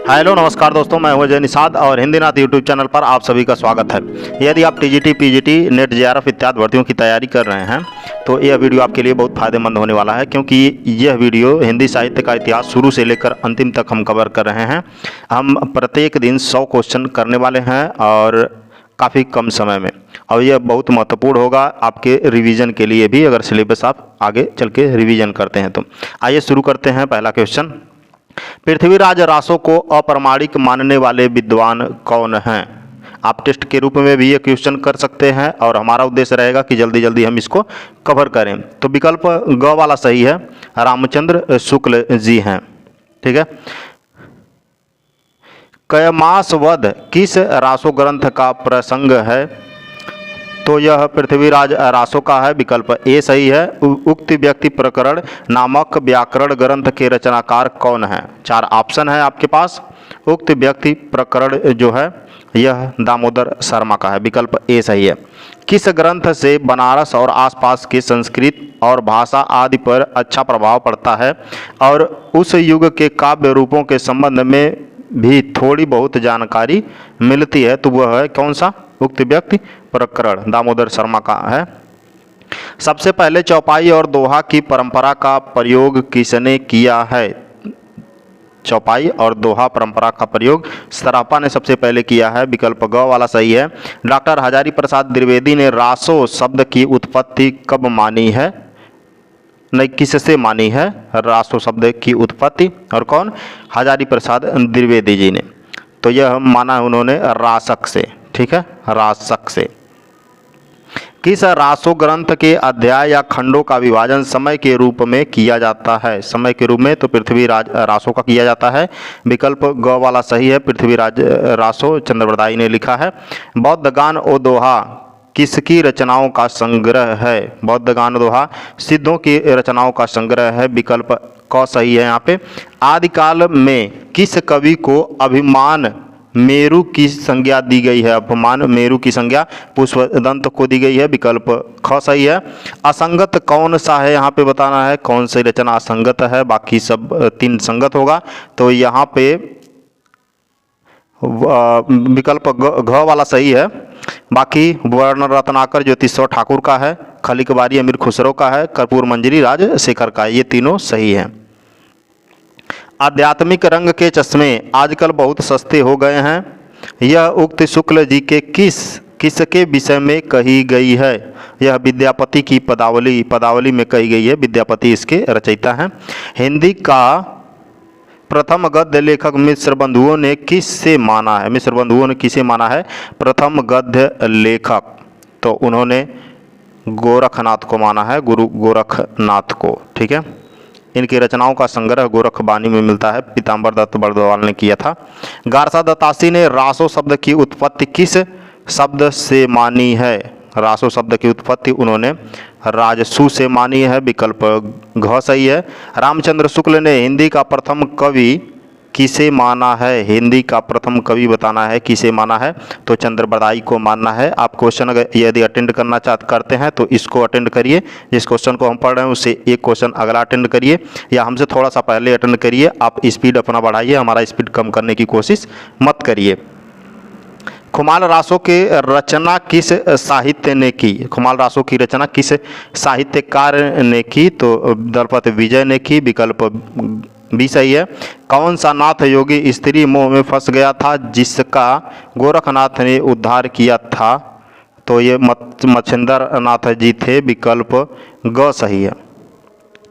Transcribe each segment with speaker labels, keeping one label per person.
Speaker 1: Hello नमस्कार दोस्तों, मैं हूं अजय निषाद और हिंदी नाथ यूट्यूब चैनल पर आप सभी का स्वागत है। यदि आप टीजीटी, पीजीटी, नेट, जेआरएफ इत्यादि भर्तियों की तैयारी कर रहे हैं तो यह वीडियो आपके लिए बहुत फ़ायदेमंद होने वाला है, क्योंकि यह वीडियो हिंदी साहित्य का इतिहास शुरू से लेकर अंतिम तक हम कवर कर रहे हैं। हम प्रत्येक दिन 100 क्वेश्चन करने वाले हैं और काफ़ी कम समय में, और यह बहुत महत्वपूर्ण होगा आपके रिवीजन के लिए भी, अगर सिलेबस आप आगे चल के रिवीजन करते हैं तो। आइए शुरू करते हैं। पहला क्वेश्चन, पृथ्वीराज रासो को अप्रामाणिक मानने वाले विद्वान कौन हैं? आप टेस्ट के रूप में भी ये क्वेश्चन कर सकते हैं और हमारा उद्देश्य रहेगा कि जल्दी जल्दी हम इसको कवर करें। तो विकल्प ग वाला सही है, रामचंद्र शुक्ल जी हैं। ठीक है। कयमास वध किस रासो ग्रंथ का प्रसंग है? तो यह पृथ्वीराज रासो का है। विकल्प ए सही है। उक्त व्यक्ति प्रकरण नामक व्याकरण ग्रंथ के रचनाकार कौन है? 4 ऑप्शन है आपके पास। उक्त व्यक्ति प्रकरण जो है यह दामोदर शर्मा का है। विकल्प ए सही है। किस ग्रंथ से बनारस और आसपास के संस्कृत और भाषा आदि पर अच्छा प्रभाव पड़ता है और उस युग के काव्य रूपों के संबंध में भी थोड़ी बहुत जानकारी मिलती है? तो वह है कौन सा? उक्त व्यक्ति प्रकरण दामोदर शर्मा का है। सबसे पहले चौपाई और दोहा की परंपरा का प्रयोग किसने किया है? चौपाई और दोहा परंपरा का प्रयोग सरापा ने सबसे पहले किया है। विकल्प ग वाला सही है। डॉक्टर हजारी प्रसाद द्विवेदी ने रासो शब्द की उत्पत्ति कब मानी है? नहीं, किससे मानी है रासो शब्द की उत्पत्ति? और कौन? हजारी प्रसाद द्विवेदी जी ने। तो यह माना उन्होंने रासक से। ठीक है, रासक से। किस रासो ग्रंथ के अध्याय या खंडों का विभाजन समय के रूप में किया जाता है? समय के रूप में तो पृथ्वीराज रासो का किया जाता है। विकल्प ग वाला सही है। पृथ्वीराज रासो चंद्रबरदाई ने लिखा है। बौद्ध गान और दोहा किसकी रचनाओं का संग्रह है? बौद्ध गान दोहा सिद्धों की रचनाओं का संग्रह है। विकल्प क सही है। यहाँ पे आदिकाल में किस कवि को अभिमान मेरु की संज्ञा दी गई है? अपमान मेरु की संज्ञा पुष्पदंत को दी गई है। विकल्प ख सही है। असंगत कौन सा है? यहाँ पे बताना है कौन सी रचना असंगत है, बाकी सब 3 संगत होगा। तो यहाँ पे विकल्प घ वाला सही है। बाकी वर्ण रत्नाकर ज्योतिषवर ठाकुर का है, खलिक बारी अमीर खुसरो का है, कर्पूर मंजरी राजशेखर का है। ये तीनों सही हैं। आध्यात्मिक रंग के चश्मे आजकल बहुत सस्ते हो गए हैं। यह उक्त शुक्ल जी के किसके विषय में कही गई है? यह विद्यापति की पदावली में कही गई है। विद्यापति इसके रचयिता हैं। हिंदी का प्रथम गद्य लेखक मिश्र बंधुओं ने किससे माना है? मिश्र बंधुओं ने किसे माना है प्रथम गद्य लेखक? तो उन्होंने गोरखनाथ को माना है, गुरु गोरखनाथ को। ठीक है। इनकी रचनाओं का संग्रह गोरखबानी में मिलता है। पीताम्बर दत्त बड़दवाल ने किया था। गारसा दत्तासी ने रासो शब्द की उत्पत्ति किस शब्द से मानी है? रासो शब्द की उत्पत्ति उन्होंने राजसु से मानी है। विकल्प घ सही है। रामचंद्र शुक्ल ने हिंदी का प्रथम कवि किसे माना है? हिंदी का प्रथम कवि बताना है किसे माना है? तो चंद्रबरदाई को मानना है। आप क्वेश्चन अगर यदि अटेंड करना करते हैं तो इसको अटेंड करिए। जिस क्वेश्चन को हम पढ़ रहे हैं उससे एक क्वेश्चन अगला अटेंड करिए, या हमसे थोड़ा सा पहले अटेंड करिए। आप स्पीड अपना बढ़ाइए, हमारा स्पीड कम करने की कोशिश मत करिए। खुमाल रासो की रचना किस साहित्य ने की? खुमाल रासो की रचना किस साहित्यकार ने की? तो दलपत विजय ने की। विकल्प भी सही है। कौन सा नाथ योगी स्त्री मोह में फंस गया था जिसका गोरखनाथ ने उद्धार किया था? तो ये मच्छिंद्र नाथ जी थे। विकल्प ग सही है।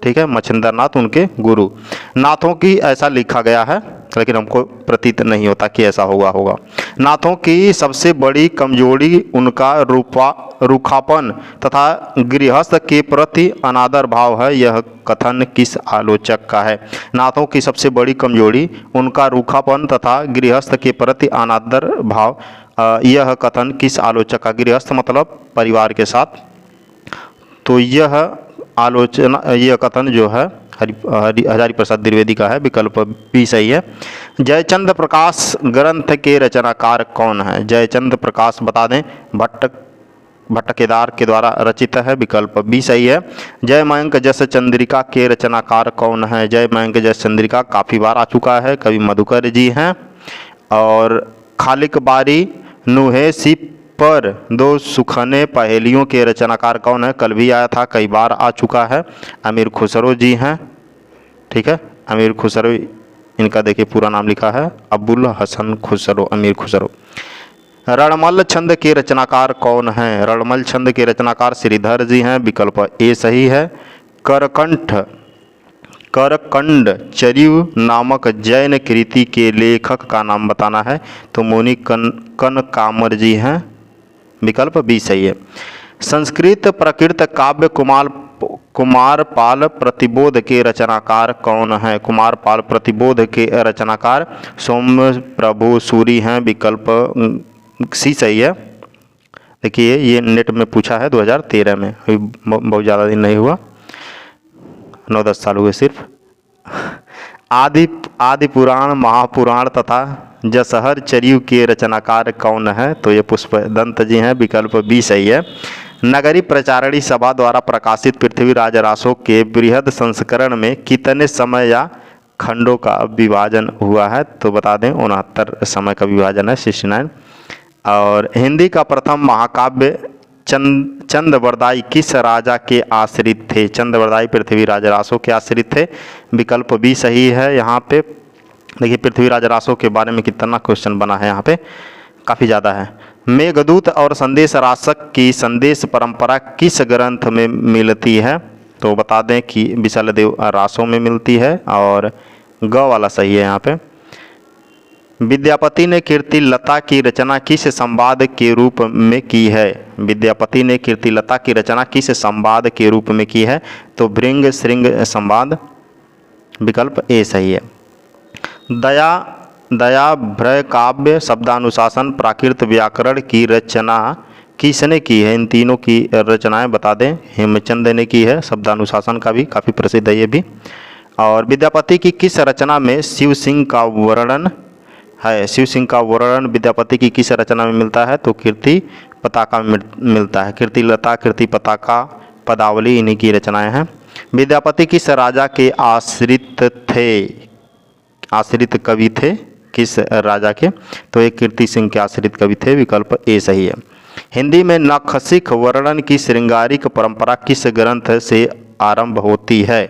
Speaker 1: ठीक है, मच्छिंद्र नाथ उनके गुरु। नाथों की ऐसा लिखा गया है, लेकिन हमको प्रतीत नहीं होता कि ऐसा होगा। नाथों की सबसे बड़ी कमजोरी उनका रूखापन तथा गृहस्थ के प्रति अनादर भाव है। यह कथन किस आलोचक का है? नाथों की सबसे बड़ी कमजोरी उनका रूखापन तथा गृहस्थ के प्रति अनादर भाव। यह कथन किस आलोचक का? गृहस्थ मतलब परिवार के साथ। तो यह आलोचना, यह कथन जो है हजारी प्रसाद द्विवेदी का है। विकल्प भी सही है। जयचंद प्रकाश ग्रंथ के रचनाकार कौन है? जयचंद प्रकाश बता दें, भट्ट भट्टकेदार के द्वारा रचित है, विकल्प बी सही है। जय मयंक जस चंद्रिका के रचनाकार कौन है? जय मयंक जस चंद्रिका काफ़ी बार आ चुका है, कवि मधुकर जी हैं। और खालिक बारी नुहे सी पर दो सुखने पहेलियों के रचनाकार कौन है? कल भी आया था, कई बार आ चुका है, अमीर खुसरो जी हैं। ठीक है, अमीर खुसरो, इनका देखिए पूरा नाम लिखा है अबुल हसन खुसरो, अमीर खुसरो। रणमल छंद के रचनाकार कौन हैं? रणमल छंद के रचनाकार श्रीधर जी हैं, विकल्प ए सही है। करकंड चरियु नामक जैन कृति के लेखक का नाम बताना है, तो मुनि कनकामर जी हैं, विकल्प बी सही है। संस्कृत प्रकृत काव्य कुमारपाल प्रतिबोध के रचनाकार कौन है? कुमारपाल प्रतिबोध के रचनाकार सोम प्रभु सूरी हैं, विकल्प सी सही है। देखिए ये नेट में पूछा है 2013 में, अभी बहुत ज़्यादा दिन नहीं हुआ, 9-10 साल हुए सिर्फ। आदि पुराण, महापुराण तथा जसहर चरियु के रचनाकार कौन है? तो ये पुष्पदंत जी हैं, विकल्प बी सही है। नगरी प्रचारणी सभा द्वारा प्रकाशित पृथ्वीराज रासो के बृहद संस्करण में कितने समय या खंडों का विभाजन हुआ है? तो बता दें 69 समय का विभाजन है, 69। और हिंदी का प्रथम महाकाव्य चंदवरदाई किस राजा के आश्रित थे? चंदवरदाई पृथ्वीराज रासो के आश्रित थे, विकल्प बी सही है। यहाँ पे देखिए पृथ्वीराज रासो के बारे में कितना क्वेश्चन बना है, यहाँ पे काफ़ी ज़्यादा है। मेघदूत और संदेश रासक की संदेश परंपरा किस ग्रंथ में मिलती है? तो बता दें कि विशालदेव रासो में मिलती है, और ग वाला सही है यहाँ पे। विद्यापति ने कीर्तिलता की रचना किस संवाद के रूप में की है? विद्यापति ने कीर्तिलता की रचना किस संवाद के रूप में की है? तो भृंग श्रृंग संवाद, विकल्प ए सही है। दया भ्रय काव्य शब्दानुशासन प्राकृत व्याकरण की रचना किसने की है? इन तीनों की रचनाएं बता दें, हेमचंद ने की है। शब्दानुशासन का भी काफ़ी प्रसिद्ध है ये भी। और विद्यापति की किस रचना में शिव सिंह का वर्णन है? शिव सिंह का वर्णन विद्यापति की किस रचना में मिलता है? तो कीर्ति पताका में मिलता है। कीर्तिलता, कीर्ति पताका, पदावली इन्हीं की रचनाएं हैं। विद्यापति किस राजा के आश्रित थे? आश्रित कवि थे किस राजा के? तो एक कीर्ति सिंह के आश्रित कवि थे, विकल्प ए सही है। हिंदी में नखशिख वर्णन की श्रृंगारिक परंपरा किस ग्रंथ से आरंभ होती है?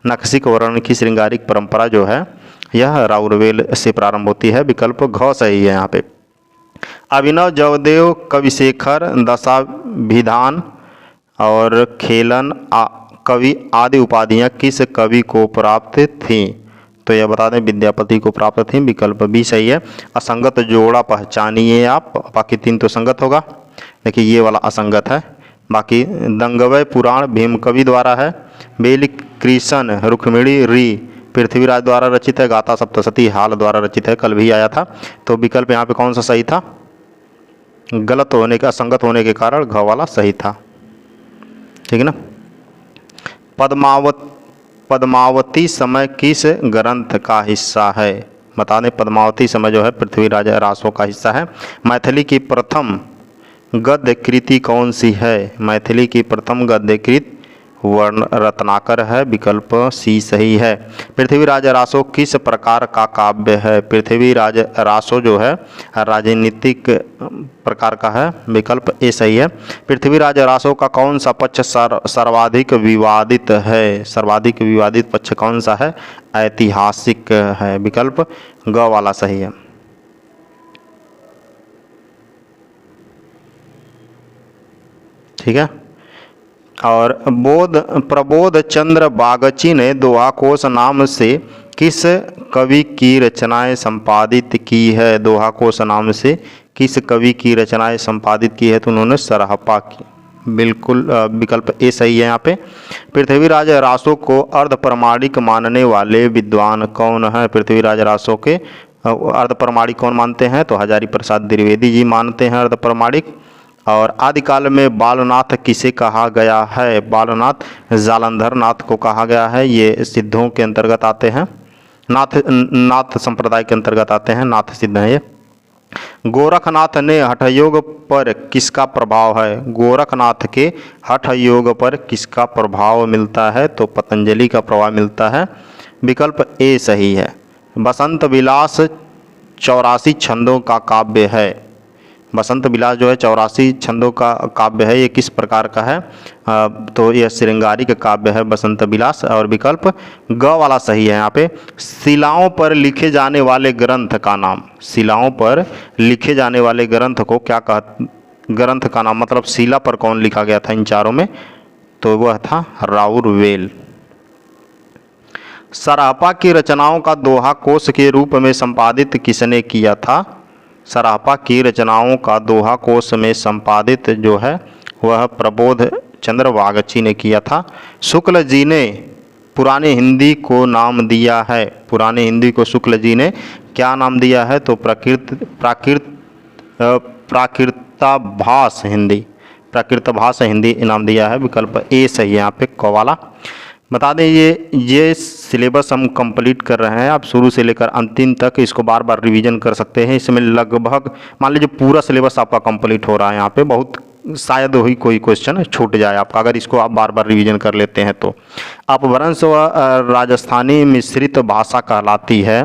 Speaker 1: नखशिख वर्णन की श्रृंगारिक परंपरा जो है यह राउरवेल से प्रारंभ होती है, विकल्प घ सही है यहाँ पे। अभिनव जयदेव कविशेखर दशाभिधान और खेलन कवि आदि उपाधियाँ किस कवि को प्राप्त थीं? तो यह बता दें विद्यापति को प्राप्त थी, विकल्प बी सही है। असंगत जोड़ा पहचानिए आप, बाकी 3 तो संगत होगा। देखिए ये वाला असंगत है, बाकी दंगवय पुराण भीम कवि द्वारा है। बेली कृष्ण रुक्मिणी री पृथ्वीराज द्वारा रचित है। गाथा सप्तशती हाल द्वारा रचित है, कल भी आया था। तो विकल्प यहाँ पे कौन सा सही था? गलत होने का, असंगत होने के कारण घ वाला सही था, ठीक है ना। पद्मावती समय किस ग्रंथ का हिस्सा है? बता दें पद्मावती समय जो है पृथ्वीराज रासो का हिस्सा है। मैथिली की प्रथम गद्य कृति कौन सी है? मैथिली की प्रथम गद्य कृति वर्ण रत्नाकर है, विकल्प सी सही है। पृथ्वीराज रासो किस प्रकार का काव्य है? पृथ्वीराज रासो जो है राजनीतिक प्रकार का है, विकल्प ए सही है। पृथ्वीराज रासो का कौन सा पक्ष सर्वाधिक विवादित है? सर्वाधिक विवादित पक्ष कौन सा है? ऐतिहासिक है, विकल्प ग वाला सही है। ठीक है। और प्रबोध चंद्र बागची ने दोहा कोश नाम से किस कवि की रचनाएं संपादित की है? दोहा कोश नाम से किस कवि की रचनाएं संपादित की है? तो उन्होंने सरहपा की, बिल्कुल विकल्प ए सही है यहाँ पे। पृथ्वीराज रासो को अर्धप्रमाणिक मानने वाले विद्वान कौन है? पृथ्वीराज रासो के अर्धप्रमाणिक कौन मानते हैं? तो हजारी प्रसाद द्विवेदी जी मानते हैं अर्धप्रमाणिक। और आदिकाल में बालनाथ किसे कहा गया है? बालनाथ जालंधर नाथ को कहा गया है। ये सिद्धों के अंतर्गत आते हैं, नाथ संप्रदाय के अंतर्गत आते हैं, नाथ सिद्ध हैं ये। गोरखनाथ ने हठयोग पर किसका प्रभाव है? गोरखनाथ के हठयोग पर किसका प्रभाव मिलता है? तो पतंजलि का प्रभाव मिलता है। विकल्प ए सही है। बसंत विलास 84 छंदों का काव्य है। बसंत विलास जो है 84 छंदों का काव्य है। ये किस प्रकार का है? तो यह श्रृंगारिक काव्य है बसंत विलास। और विकल्प ग वाला सही है यहाँ पे। शिलाओं पर लिखे जाने वाले ग्रंथ का नाम, शिलाओं पर लिखे जाने वाले ग्रंथ को क्या ग्रंथ का नाम मतलब शिला पर कौन लिखा गया था इन चारों में? तो वह था राउरवेल। सरापा की रचनाओं का दोहा कोश के रूप में संपादित किसने किया था? सरापा की रचनाओं का दोहा कोश में संपादित जो है वह प्रबोध चंद्र वागची ने किया था। शुक्ल जी ने पुरानी हिंदी को नाम दिया है। पुरानी हिंदी को शुक्ल जी ने क्या नाम दिया है? तो प्राकृताभास हिंदी, प्राकृतभास हिंदी इनाम दिया है। विकल्प ए सही है यहाँ पे क वाला। बता दें ये सिलेबस हम कंप्लीट कर रहे हैं। आप शुरू से लेकर अंतिम तक इसको बार बार रिवीजन कर सकते हैं। इसमें लगभग मान लीजिए पूरा सिलेबस आपका कंप्लीट हो रहा है। यहाँ पे बहुत शायद ही कोई क्वेश्चन छूट जाए आपका, अगर इसको आप बार बार रिवीजन कर लेते हैं तो। अपभ्रंश व राजस्थानी मिश्रित भाषा कहलाती है,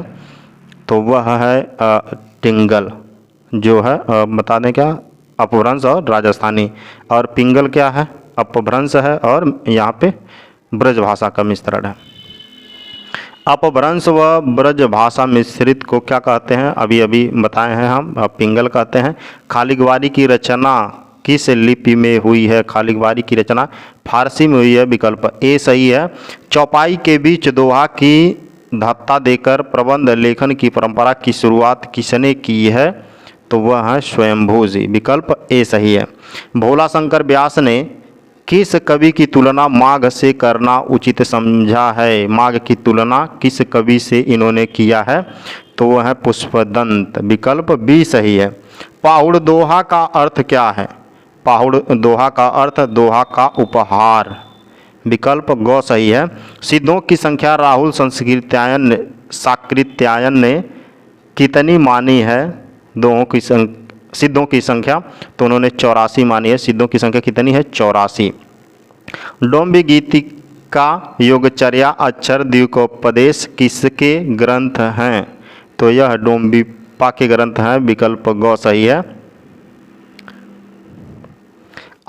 Speaker 1: तो वह है टिंगल जो है। बता दें क्या? अपभ्रंश और राजस्थानी। और पिंगल क्या है? अपभ्रंश है और यहाँ पे ब्रज भाषा का मिश्रण है। अपभ्रंश व ब्रज भाषा मिश्रित को क्या कहते हैं? अभी अभी बताए हैं हम, पिंगल कहते हैं। खालिगवारी की रचना किस लिपि में हुई है? खालिगवारी की रचना फारसी में हुई है। विकल्प ए सही है। चौपाई के बीच दोहा की धत्ता देकर प्रबंध लेखन की परंपरा की शुरुआत किसने की है? तो वह है स्वयंभू जी। विकल्प ए सही है। भोला शंकर व्यास ने किस कवि की तुलना माघ से करना उचित समझा है? माघ की तुलना किस कवि से इन्होंने किया है? तो वह है पुष्पदंत। विकल्प बी सही है। पाहुड़ दोहा का अर्थ क्या है? पाहुड़ दोहा का अर्थ दोहा का उपहार। विकल्प ग सही है। सिद्धों की संख्या राहुल साकृत्यायन ने कितनी मानी है? सिद्धों की संख्या तो उन्होंने 84 मानी है। सिद्धों की संख्या कितनी है? 84। डोम्बी गीतिका योगचर्या अक्षर द्विकोपदेश किसके ग्रंथ हैं? तो यह डोम्बिपा के ग्रंथ हैं। विकल्प ग सही है।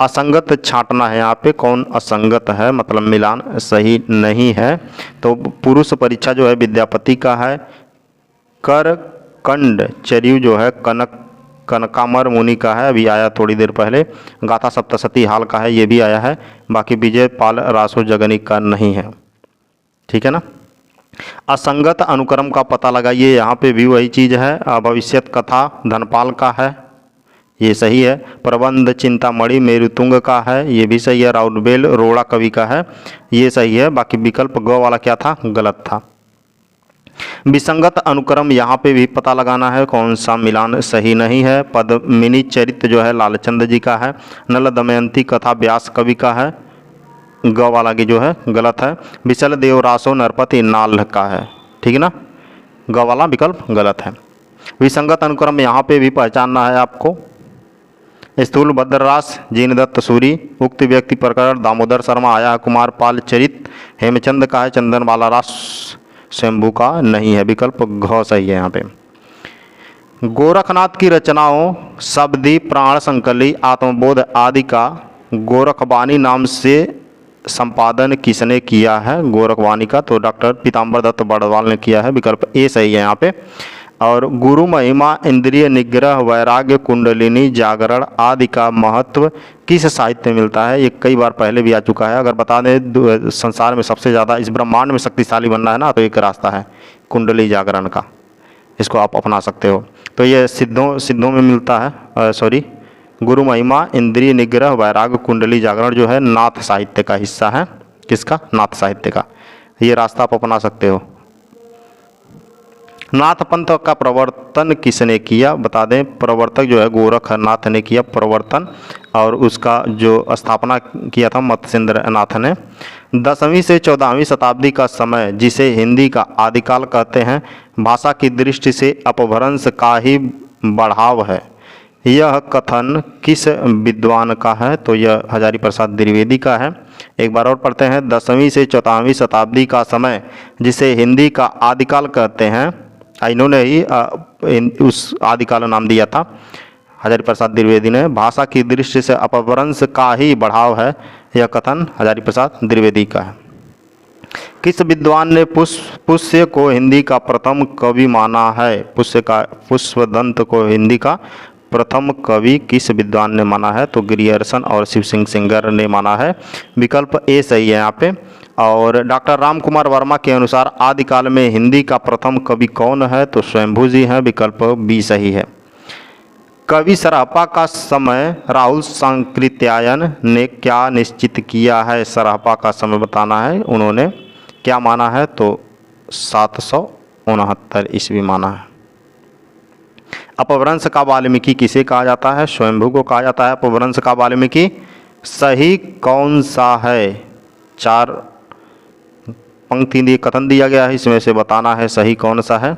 Speaker 1: असंगत छांटना है यहाँ पे, कौन असंगत है मतलब मिलान सही नहीं है। तो पुरुष परीक्षा जो है विद्यापति का है। कर कंड चर्यु जो है कनकामर मुनि का है, अभी आया थोड़ी देर पहले। गाथा सप्तशती हाल का है, ये भी आया है। बाकी विजय पाल रासो जगनिक का नहीं है। ठीक है ना। असंगत अनुक्रम का पता लगाइए, यहाँ पे भी वही चीज़ है। भविष्यत कथा धनपाल का है, ये सही है। प्रबंध चिंतामणि मेरुतुंग का है, ये भी सही है। राउरवेल रोड़ा कवि का है, ये सही है। बाकी विकल्प ग वाला क्या था? गलत था। विसंगत अनुक्रम यहाँ पे भी पता लगाना है, कौन सा मिलान सही नहीं है। पद्मिनी चरित्र जो है लालचंद जी का है। नल दमयंती कथा व्यास कवि का है, ग वाला की जो है गलत है। विशल देवरासो नरपति नाल का है, ठीक है ना। ग वाला विकल्प गलत है। विसंगत अनुक्रम यहाँ पे भी पहचानना है आपको। स्थूल भद्ररास जीनदत्त सूरी, उक्त व्यक्ति प्रकरण दामोदर शर्मा आया कुमार पाल चरित हेमचंद का है। चंदन वाला रास शंभू का नहीं है। विकल्प घ सही है यहाँ पे। गोरखनाथ की रचनाओं शब्दी प्राण संकली आत्मबोध आदि का गोरखवाणी नाम से संपादन किसने किया है? गोरखवाणी का तो डॉक्टर पीताम्बर दत्त बड़वाल ने किया है। विकल्प ए सही है यहाँ पे। और गुरु महिमा इंद्रिय निग्रह वैराग्य कुंडलिनी जागरण आदि का महत्व किस साहित्य में मिलता है? ये कई बार पहले भी आ चुका है। अगर बता दें संसार में सबसे ज़्यादा इस ब्रह्मांड में शक्तिशाली बनना है ना, तो एक रास्ता है कुंडली जागरण का, इसको आप अपना सकते हो। तो ये सिद्धों में मिलता है। सॉरी, गुरु महिमा इंद्रिय निग्रह वैराग्य कुंडली जागरण जो है नाथ साहित्य का हिस्सा है। किसका? नाथ साहित्य का। ये रास्ता आप अपना सकते हो। नाथ पंथ का प्रवर्तन किसने किया? बता दें प्रवर्तक जो है गोरखनाथ ने किया प्रवर्तन, और उसका जो स्थापना किया था मत्स्येंद्र नाथ ने। 10वीं से 14वीं शताब्दी का समय जिसे हिंदी का आदिकाल कहते हैं, भाषा की दृष्टि से अपभ्रंश का ही बढ़ाव है, यह कथन किस विद्वान का है? तो यह हजारी प्रसाद द्विवेदी का है। एक बार और पढ़ते हैं। 10वीं से 14वीं शताब्दी का समय जिसे हिंदी का आदिकाल कहते हैं, इन्होंने ही उस आदिकाल नाम दिया था हजारी प्रसाद द्विवेदी ने। भाषा की दृष्टि से अपभ्रंश का ही बढ़ाव है, यह कथन हजारी प्रसाद द्विवेदी का है। किस विद्वान ने पुष्य को हिंदी का प्रथम कवि माना है? पुष्पदंत को हिंदी का प्रथम कवि किस विद्वान ने माना है? तो ग्रियर्सन और शिव सिंह सेंगर ने माना है। विकल्प ए सही है यहाँ पे। और डॉक्टर राम कुमार वर्मा के अनुसार आदिकाल में हिंदी का प्रथम कवि कौन है? तो स्वयंभू जी हैं। विकल्प बी सही है। कवि सरहप्पा का समय राहुल सांकृत्यायन ने क्या निश्चित किया है? सरहप्पा का समय बताना है, उन्होंने क्या माना है? तो 769 ईस्वी माना है। अपभ्रंश का वाल्मीकि किसे कहा जाता है? स्वयंभू को कहा जाता है अपभ्रंश का वाल्मीकि। सही कौन सा है? 4 पंक्ति कथन दिया गया है, इसमें से बताना है सही कौन सा है।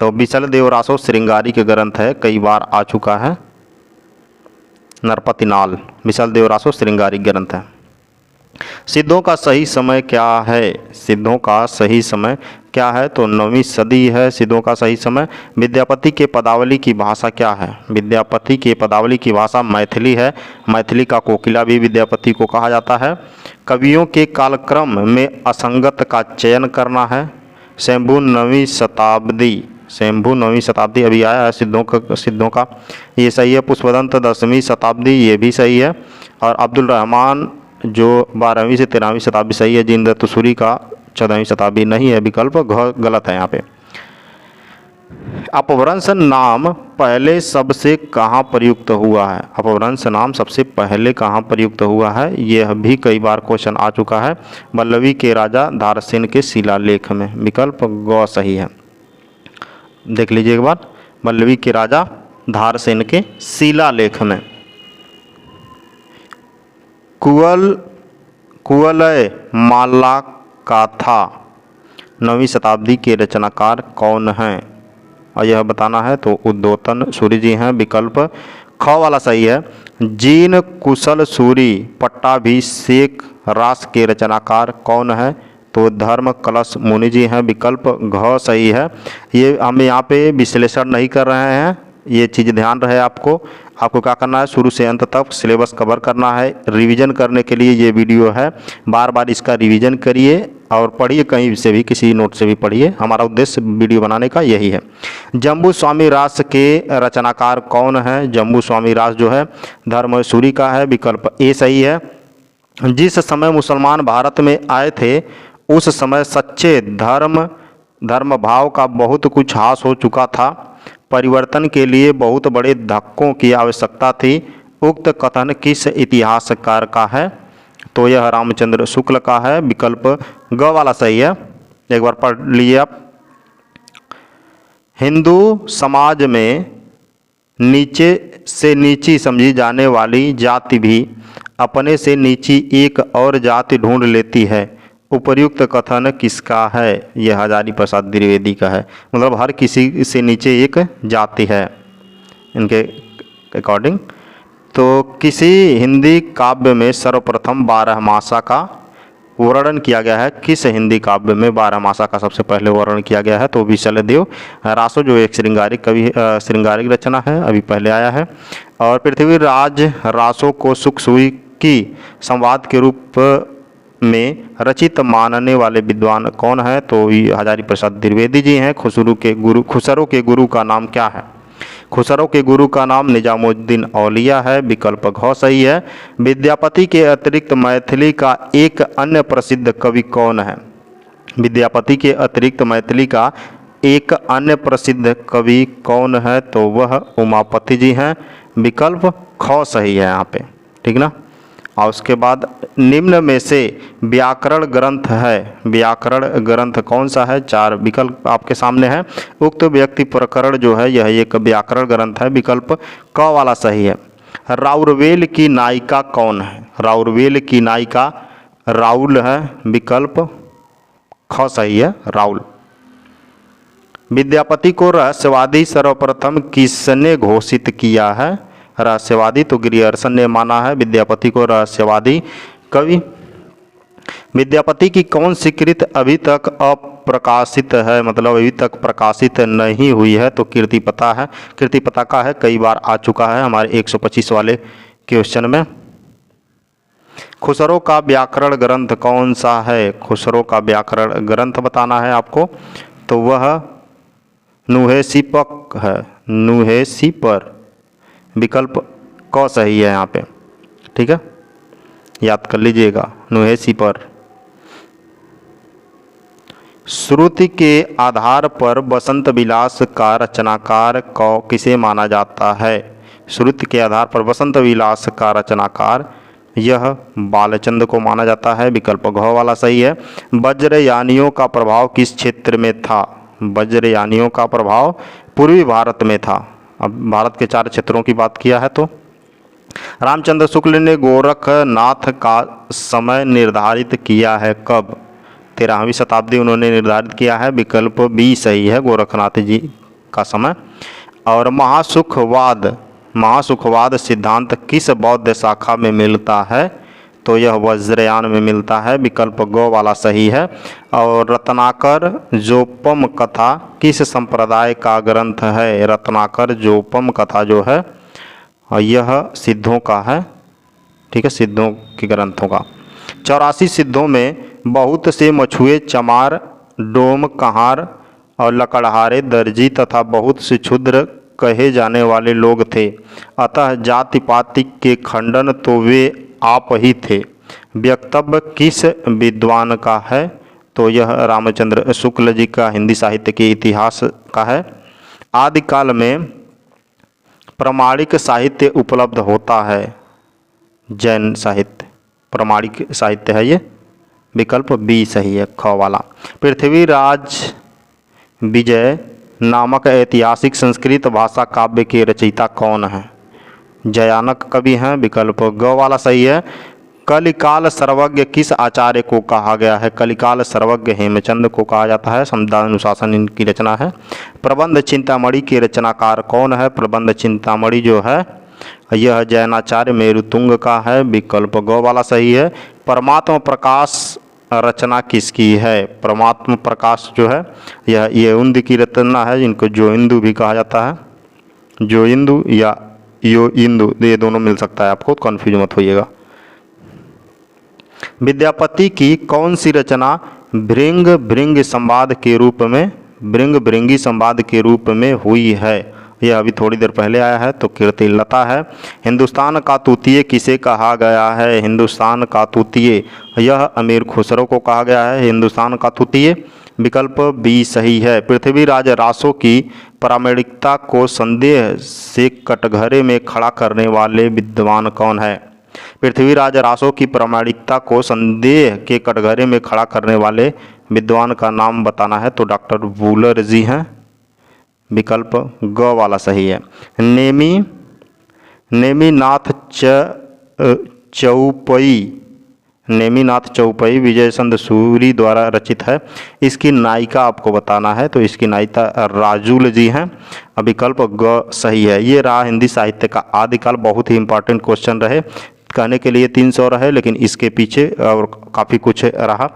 Speaker 1: तो विशल देवरासो श्रृंगारिक ग्रंथ है, कई बार आ चुका है। नरपति नाल विशल देवरासो श्रृंगारिक ग्रंथ है। सिद्धों का सही समय क्या है? सिद्धों का सही समय क्या है? तो 9वीं सदी है सिद्धों का सही समय। विद्यापति के पदावली की भाषा क्या है? विद्यापति के पदावली की भाषा मैथिली है। मैथिली का कोकिला भी विद्यापति को कहा जाता है। कवियों के कालक्रम में असंगत का चयन करना है। शंभु 9वीं शताब्दी अभी आया है सिद्धों का, ये सही है। पुष्पदंत 10वीं शताब्दी, ये भी सही है। और अब्दुल रहमान जो 12वीं से 13वीं शताब्दी सही है। जिंद तुसूरी का 14वीं शताब्दी नहीं है, विकल्प गलत है यहाँ पे। अपभ्रंश नाम पहले सबसे कहाँ प्रयुक्त हुआ है? अपभ्रंश नाम सबसे पहले कहाँ प्रयुक्त हुआ है? यह भी कई बार क्वेश्चन आ चुका है। वल्लवी के राजा धारसेन के शिलालेख में। विकल्प ग सही है। देख लीजिए एक बार, वल्लवी के राजा धारसेन के शिलालेख में। कुवलय माला का था 9वीं शताब्दी के रचनाकार कौन हैं? और यह बताना है तो उद्योतन सूरी जी हैं। विकल्प ख वाला सही है। जीन कुशल सूरी पट्टाभिषेक रास के रचनाकार कौन है? तो धर्म कलश मुनि जी हैं। विकल्प घ सही है। ये हम यहाँ पे विश्लेषण नहीं कर रहे हैं, ये चीज़ ध्यान रहे आपको क्या करना है, शुरू से अंत तक सिलेबस कवर करना है। रिवीजन करने के लिए ये वीडियो है, बार बार इसका रिवीजन करिए और पढ़िए, कहीं से भी किसी नोट से भी पढ़िए। हमारा उद्देश्य वीडियो बनाने का यही है। जम्बू स्वामी रास के रचनाकार कौन है? जम्बू स्वामी रास जो है धर्मसूरी का है। विकल्प ए सही है। जिस समय मुसलमान भारत में आए थे उस समय सच्चे धर्म भाव का बहुत कुछ हास हो चुका था। परिवर्तन के लिए बहुत बड़े धक्कों की आवश्यकता थी। उक्त कथन किस इतिहासकार का है? तो यह रामचंद्र शुक्ल का है। विकल्प ग वाला सही है। एक बार पढ़ लीजिए आप। हिंदू समाज में नीचे से नीची समझी जाने वाली जाति भी अपने से नीची एक और जाति ढूंढ लेती है। उपर्युक्त कथन किसका है? यह हजारी प्रसाद द्विवेदी का है। मतलब हर किसी से नीचे एक जाति है इनके अकॉर्डिंग। तो किसी हिंदी काव्य में सर्वप्रथम 12 मासा का वर्णन किया गया है? किस हिंदी काव्य में 12 मासा का सबसे पहले वर्णन किया गया है? तो विशल देव रासो जो एक श्रृंगारिक रचना है, अभी पहले आया है। और पृथ्वीराज रासो को सुख सुई की संवाद के रूप में रचित मानने वाले विद्वान कौन है? तो हजारी प्रसाद द्विवेदी जी हैं। खुसरो के गुरु का नाम क्या है? खुसरो के गुरु का नाम निजामुद्दीन औलिया है। विकल्प घ सही है। विद्यापति के अतिरिक्त मैथिली का एक अन्य प्रसिद्ध कवि कौन है? विद्यापति के अतिरिक्त मैथिली का एक अन्य प्रसिद्ध कवि कौन है? तो वह उमापति जी हैं। विकल्प ख सही है यहाँ पे, ठीक ना। और उसके बाद निम्न में से व्याकरण ग्रंथ है, व्याकरण ग्रंथ कौन सा है? 4 विकल्प आपके सामने है। उक्त व्यक्ति प्रकरण जो है यह एक व्याकरण ग्रंथ है। विकल्प क वाला सही है। राउरवेल की नायिका कौन है? राउरवेल की नायिका राउल है। विकल्प ख सही है, राउल। विद्यापति को रहस्यवादी सर्वप्रथम किसने घोषित किया है? रहस्यवादी तो ग्रियर्सन ने माना है विद्यापति को रहस्यवादी कवि। विद्यापति की कौन सी कृति अभी तक अप्रकाशित है, मतलब अभी तक प्रकाशित नहीं हुई है? तो कीर्तिपता है। कीर्तिपता का है, कई बार आ चुका है हमारे 125 वाले क्वेश्चन में। खुसरो का व्याकरण ग्रंथ कौन सा है? खुसरो का व्याकरण ग्रंथ बताना है आपको, तो वह नुहेसीपक है, नुहेसीपर। विकल्प क सही है यहाँ पे, ठीक है, याद कर लीजिएगा, नुहेसीपर। श्रुति के आधार पर बसंत विलास का रचनाकार किसे माना जाता है? श्रुति के आधार पर बसंत विलास का रचनाकार यह बालचंद्र को माना जाता है। विकल्प घ वाला सही है। वज्रयानियों का प्रभाव किस क्षेत्र में था? वज्रयानियों का प्रभाव पूर्वी भारत में था। अब भारत के 4 क्षेत्रों की बात किया है। तो रामचंद्र शुक्ल ने गोरखनाथ का समय निर्धारित किया है कब? 13वीं शताब्दी उन्होंने निर्धारित किया है। विकल्प बी सही है, गोरखनाथ जी का समय। और महासुखवाद सिद्धांत किस बौद्ध शाखा में मिलता है? तो यह वज्रयान में मिलता है। विकल्प ग वाला सही है। और रत्नाकर जोपम कथा किस संप्रदाय का ग्रंथ है? रत्नाकर जोपम कथा जो है यह सिद्धों का है, ठीक है, सिद्धों के ग्रंथों का। 84 सिद्धों में बहुत से मछुए, चमार, डोम, कहार और लकड़हारे, दर्जी तथा बहुत से क्षुद्र कहे जाने वाले लोग थे। अतः जाति पाति के खंडन तो वे आप ही थे। वक्तव्य किस विद्वान का है? तो यह रामचंद्र शुक्ल जी का हिंदी साहित्य के इतिहास का है। आदिकाल में प्रामाणिक साहित्य उपलब्ध होता है। जैन साहित्य प्रामाणिक साहित्य है ये। विकल्प बी सही है, ख वाला। पृथ्वीराज विजय नामक ऐतिहासिक संस्कृत भाषा काव्य के रचयिता कौन है? जयानक कवि हैं। विकल्प ग वाला सही है। कलिकाल सर्वज्ञ किस आचार्य को कहा गया है? कलिकाल सर्वज्ञ हेमचंद को कहा जाता है। समदानुशासन इनकी रचना है। प्रबंध चिंतामणि के रचनाकार कौन है? प्रबंध चिंतामणि जो है यह जैनाचार्य मेरुतुंग का है। विकल्प ग वाला सही है। परमात्मा प्रकाश रचना किसकी है? परमात्मा प्रकाश जो है यह येउंद की रचना है, जिनको जोइंदु भी कहा जाता है। जोइंदु या योइंदु ये दोनों मिल सकता है, आपको कन्फ्यूज मत होइएगा। विद्यापति की कौन सी रचना भृंग भृंगी संवाद के रूप में हुई है? यह अभी थोड़ी देर पहले आया है, तो कीर्तिलता है। हिंदुस्तान का तूतीय किसे कहा गया है? हिंदुस्तान का तूतीय यह अमीर खुसरो को कहा गया है, हिंदुस्तान का तूतीय। विकल्प बी सही है। पृथ्वीराज रासो की प्रामाणिकता को संदेह से कटघरे में खड़ा करने वाले विद्वान कौन है? पृथ्वीराज रासो की प्रामाणिकता को संदेह के कटघरे में खड़ा करने वाले विद्वान का नाम बताना है, तो डॉक्टर वूलर जी हैं। विकल्प ग वाला सही है। नेमिनाथ चौपई विजय चंद्र सूरी द्वारा रचित है। इसकी नायिका आपको बताना है, तो इसकी नायिका राजूल जी हैं। विकल्प ग सही है। ये रहा हिंदी साहित्य का आदिकाल। बहुत ही इंपॉर्टेंट क्वेश्चन रहे, कहने के लिए 300 रहे, लेकिन इसके पीछे और काफ़ी कुछ रहा।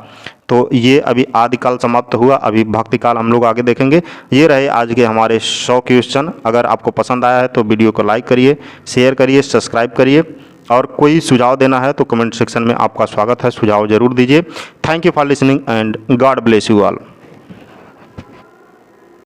Speaker 1: तो ये अभी आदिकाल समाप्त हुआ, अभी भक्तिकाल हम लोग आगे देखेंगे। ये रहे आज के हमारे 100 क्वेश्चन। अगर आपको पसंद आया है तो वीडियो को लाइक करिए, शेयर करिए, सब्सक्राइब करिए, और कोई सुझाव देना है तो कमेंट सेक्शन में आपका स्वागत है, सुझाव जरूर दीजिए। Thank you for listening and God bless you all.